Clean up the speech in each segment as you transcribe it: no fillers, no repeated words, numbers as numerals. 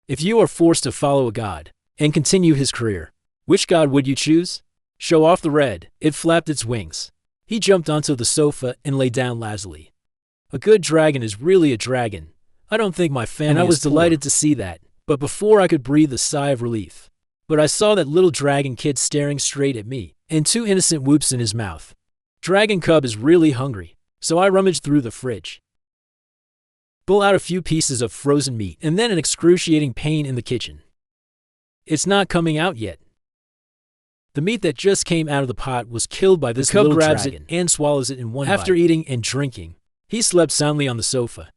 If you are forced to follow a god and continue his career, which god would you choose? Show off the red. It flapped its wings. He jumped onto the sofa and lay down lazily. A good dragon is really a dragon. I don't think my family And I was delighted to see that, but before I could breathe a sigh of relief. But I saw that little dragon kid staring straight at me, and 2 innocent whoops in his mouth. Dragon cub is really hungry, so I rummaged through the fridge. Pull out a few pieces of frozen meat, and then an excruciating pain in the kitchen. It's not coming out yet. The meat that just came out of the pot was killed by this little dragon. The cub grabs it and swallows it in one bite. After eating and drinking, he slept soundly on the sofa.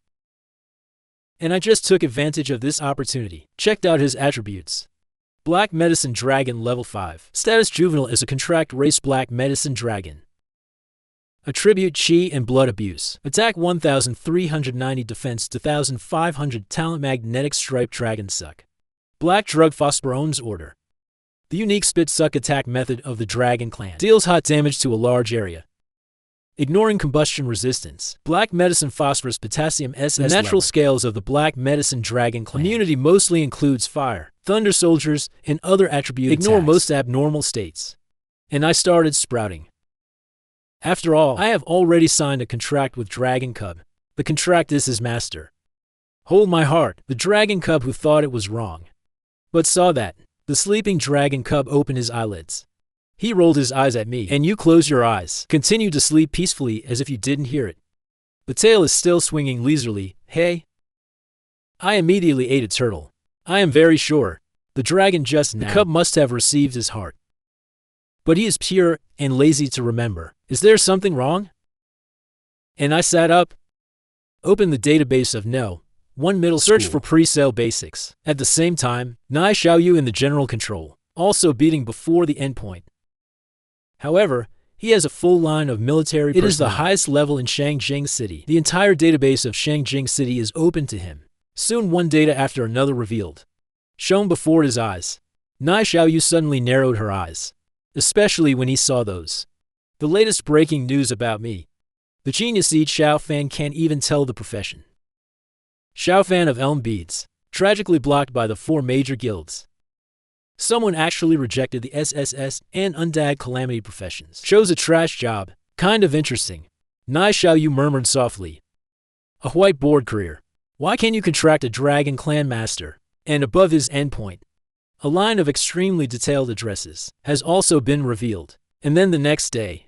And I just took advantage of this opportunity. Checked out his attributes. Black Medicine Dragon Level 5. Status Juvenile is a contract race Black Medicine Dragon. Attribute Chi and Blood Abuse. Attack 1390, Defense 2500, Talent Magnetic Stripe Dragon Suck. Black Drug Phosphoron's Order. The unique Spit Suck attack method of the Dragon Clan. Deals hot damage to a large area. Ignoring combustion resistance. Black Medicine Phosphorus Potassium SS. The natural level. Scales of the Black Medicine Dragon Clan. Immunity mostly includes fire, thunder soldiers, and other attribute Ignore attacks. Most abnormal states. And I started sprouting. After all, I have already signed a contract with Dragon Cub. The contract is his master. Hold my heart, the Dragon Cub who thought it was wrong, but saw that. The sleeping Dragon Cub opened his eyelids. He rolled his eyes at me, and you close your eyes. Continue to sleep peacefully as if you didn't hear it. The tail is still swinging leisurely. Hey? I immediately ate a turtle. I am very sure. The dragon just now. The cub must have received his heart. But he is pure and lazy to remember. Is there something wrong? And I sat up. Opened the database of one middle school. Search for pre-sale basics. At the same time, Nai Xiaoyu in the general control. Also beating before the endpoint. However, he has a full line of military personnel. It is the highest level in Shangjing City. The entire database of Shangjing City is open to him. Soon one data after another revealed. Shown before his eyes. Nai Xiaoyu suddenly narrowed her eyes. Especially when he saw those. The latest breaking news about me. The genius Yi Xiaofan can't even tell the profession. Xiaofan of Elm Beads. Tragically blocked by the 4 major guilds. Someone actually rejected the SSS and Undag Calamity professions. Chose a trash job. Kind of interesting. Nai Xiaoyu murmured softly. A whiteboard career. Why can't you contract a Dragon Clan Master? And above his endpoint, a line of extremely detailed addresses has also been revealed. And then the next day,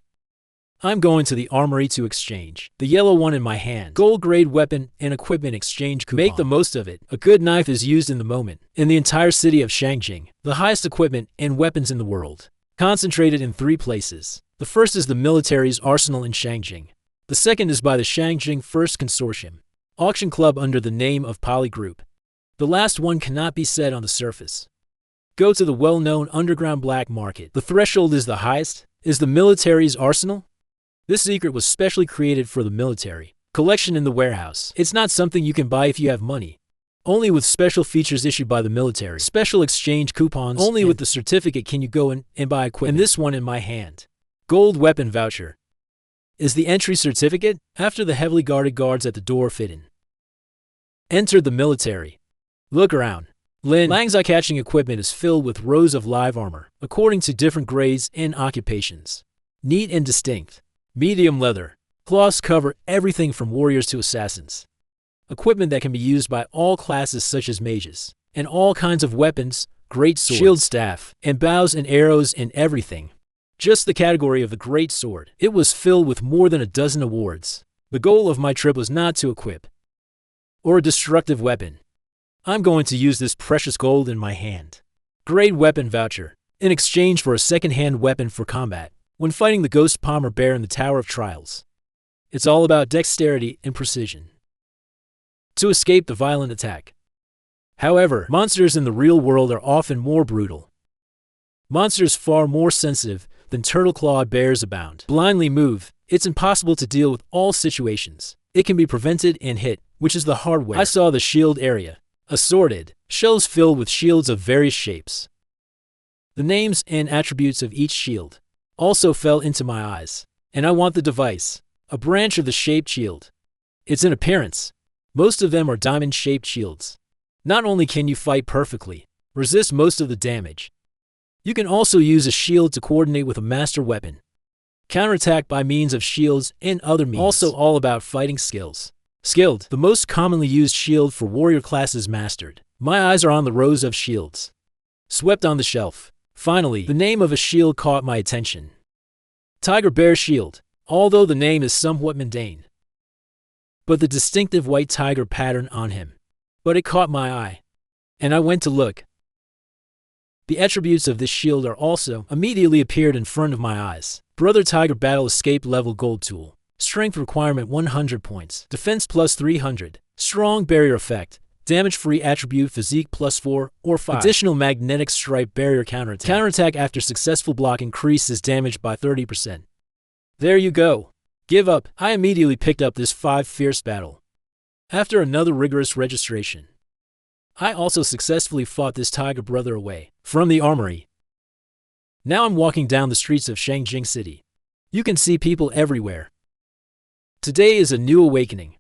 I'm going to the armory to exchange the yellow one in my hand. Gold-grade weapon and equipment exchange coupon. Make the most of it. A good knife is used in the moment. In the entire city of Shangjing, the highest equipment and weapons in the world. Concentrated in 3 places. The first is the military's arsenal in Shangjing. The second is by the Shangjing First Consortium, auction club under the name of Poly Group. The last one cannot be said on the surface. Go to the well-known underground black market. The threshold is the highest. Is the military's arsenal? This secret was specially created for the military. Collection in the warehouse. It's not something you can buy if you have money. Only with special features issued by the military. Special exchange coupons. Only with the certificate can you go in and buy equipment. And this one in my hand. Gold weapon voucher. Is the entry certificate? After the heavily guarded guards at the door fit in. Entered the military. Look around. Lang's eye-catching equipment is filled with rows of live armor, according to different grades and occupations. Neat and distinct. Medium leather. Cloths cover everything from warriors to assassins. Equipment that can be used by all classes such as mages. And all kinds of weapons, great swords, shield staff, and bows and arrows and everything. Just the category of the great sword. It was filled with more than a dozen awards. The goal of my trip was not to equip or a destructive weapon. I'm going to use this precious gold in my hand. Great weapon voucher. In exchange for a second-hand weapon for combat. When fighting the Ghost Palmer Bear in the Tower of Trials. It's all about dexterity and precision. To escape the violent attack. However, monsters in the real world are often more brutal. Monsters far more sensitive than turtle-clawed bears abound. Blindly move. It's impossible to deal with all situations. It can be prevented and hit, which is the hard way. I saw the shield area. Assorted. Shells filled with shields of various shapes. The names and attributes of each shield also fell into my eyes. And I want the device. A branch of the shaped shield. It's an appearance. Most of them are diamond-shaped shields. Not only can you fight perfectly, resist most of the damage, you can also use a shield to coordinate with a master weapon. Counterattack by means of shields and other means. Also all about fighting skills. Skilled, the most commonly used shield for warrior classes mastered. My eyes are on the rows of shields swept on the shelf. Finally, the name of a shield caught my attention. Tiger Bear Shield. Although the name is somewhat mundane, but the distinctive white tiger pattern on him. But it caught my eye, and I went to look. The attributes of this shield are also immediately appeared in front of my eyes. Brother Tiger Battle Escape Level Gold Tool. Strength requirement 100 points. Defense plus 300. Strong Barrier Effect. Damage-free attribute Physique plus 4 or 5. Additional Magnetic Stripe Barrier Counterattack. Counterattack after successful block increases damage by 30%. There you go. Give up. I immediately picked up this 5 Fierce Battle. After another rigorous registration, I also successfully fought this tiger brother away from the armory. Now I'm walking down the streets of Shangjing City. You can see people everywhere. Today is a new awakening.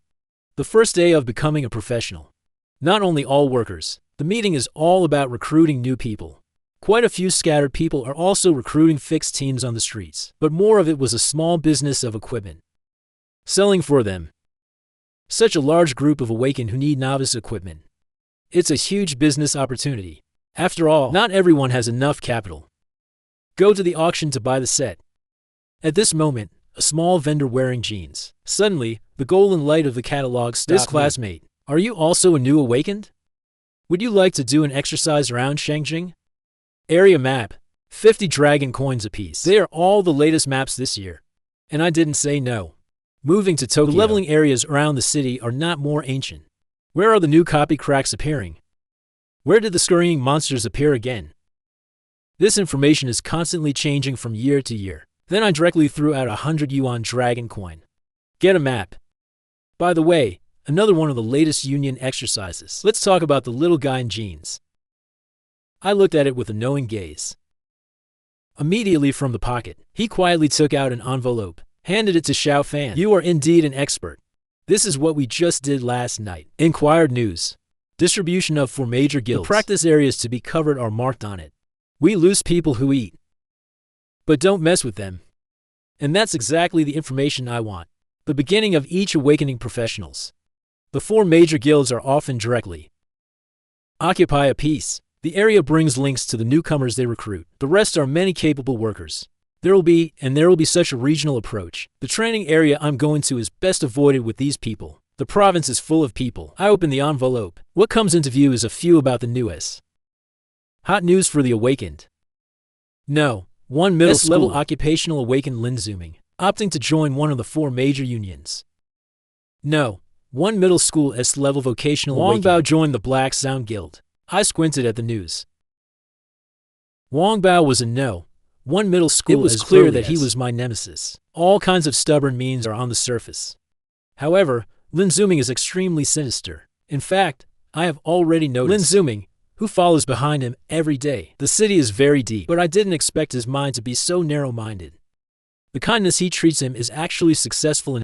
The first day of becoming a professional. Not only all workers, the meeting is all about recruiting new people. Quite a few scattered people are also recruiting fixed teams on the streets, but more of it was a small business of equipment selling for them. Such a large group of awakened who need novice equipment. It's a huge business opportunity. After all, not everyone has enough capital. Go to the auction to buy the set. At this moment, a small vendor wearing jeans. Suddenly, the golden light of the catalog stopped. This classmate, are you also a new awakened? Would you like to do an exercise around Shangjing? Area map, 50 dragon coins apiece. They are all the latest maps this year. And I didn't say no. Moving to Tokyo. The leveling areas around the city are not more ancient. Where are the new copy cracks appearing? Where did the scurrying monsters appear again? This information is constantly changing from year to year. Then I directly threw out a 100 yuan dragon coin. Get a map. By the way, another one of the latest union exercises. Let's talk about the little guy in jeans. I looked at it with a knowing gaze. Immediately from the pocket, he quietly took out an envelope, handed it to Xiao Fan. You are indeed an expert. This is what we just did last night. Inquired news. Distribution of 4 major guilds. The practice areas to be covered are marked on it. We lose people who eat, but don't mess with them. And that's exactly the information I want. The beginning of each awakening professionals. The 4 major guilds are often directly occupy a piece. The area brings links to the newcomers they recruit. The rest are many capable workers. There will be such a regional approach. The training area I'm going to is best avoided with these people. The province is full of people. I open the envelope. What comes into view is a few about the newest. Hot news for the awakened. No, 1 middle school level occupational awakened Lin Zooming, opting to join one of the 4 major unions. No, 1 middle school S-level vocational Wang Bao joined the Black Sound Guild. I squinted at the news. Wang Bao was a no. 1 middle school. It was clear that he was my nemesis. All kinds of stubborn means are on the surface. However, Lin Zooming is extremely sinister. In fact, I have already noticed Lin Zooming, who follows behind him every day. The city is very deep, but I didn't expect his mind to be so narrow-minded. The kindness he treats him is actually successful in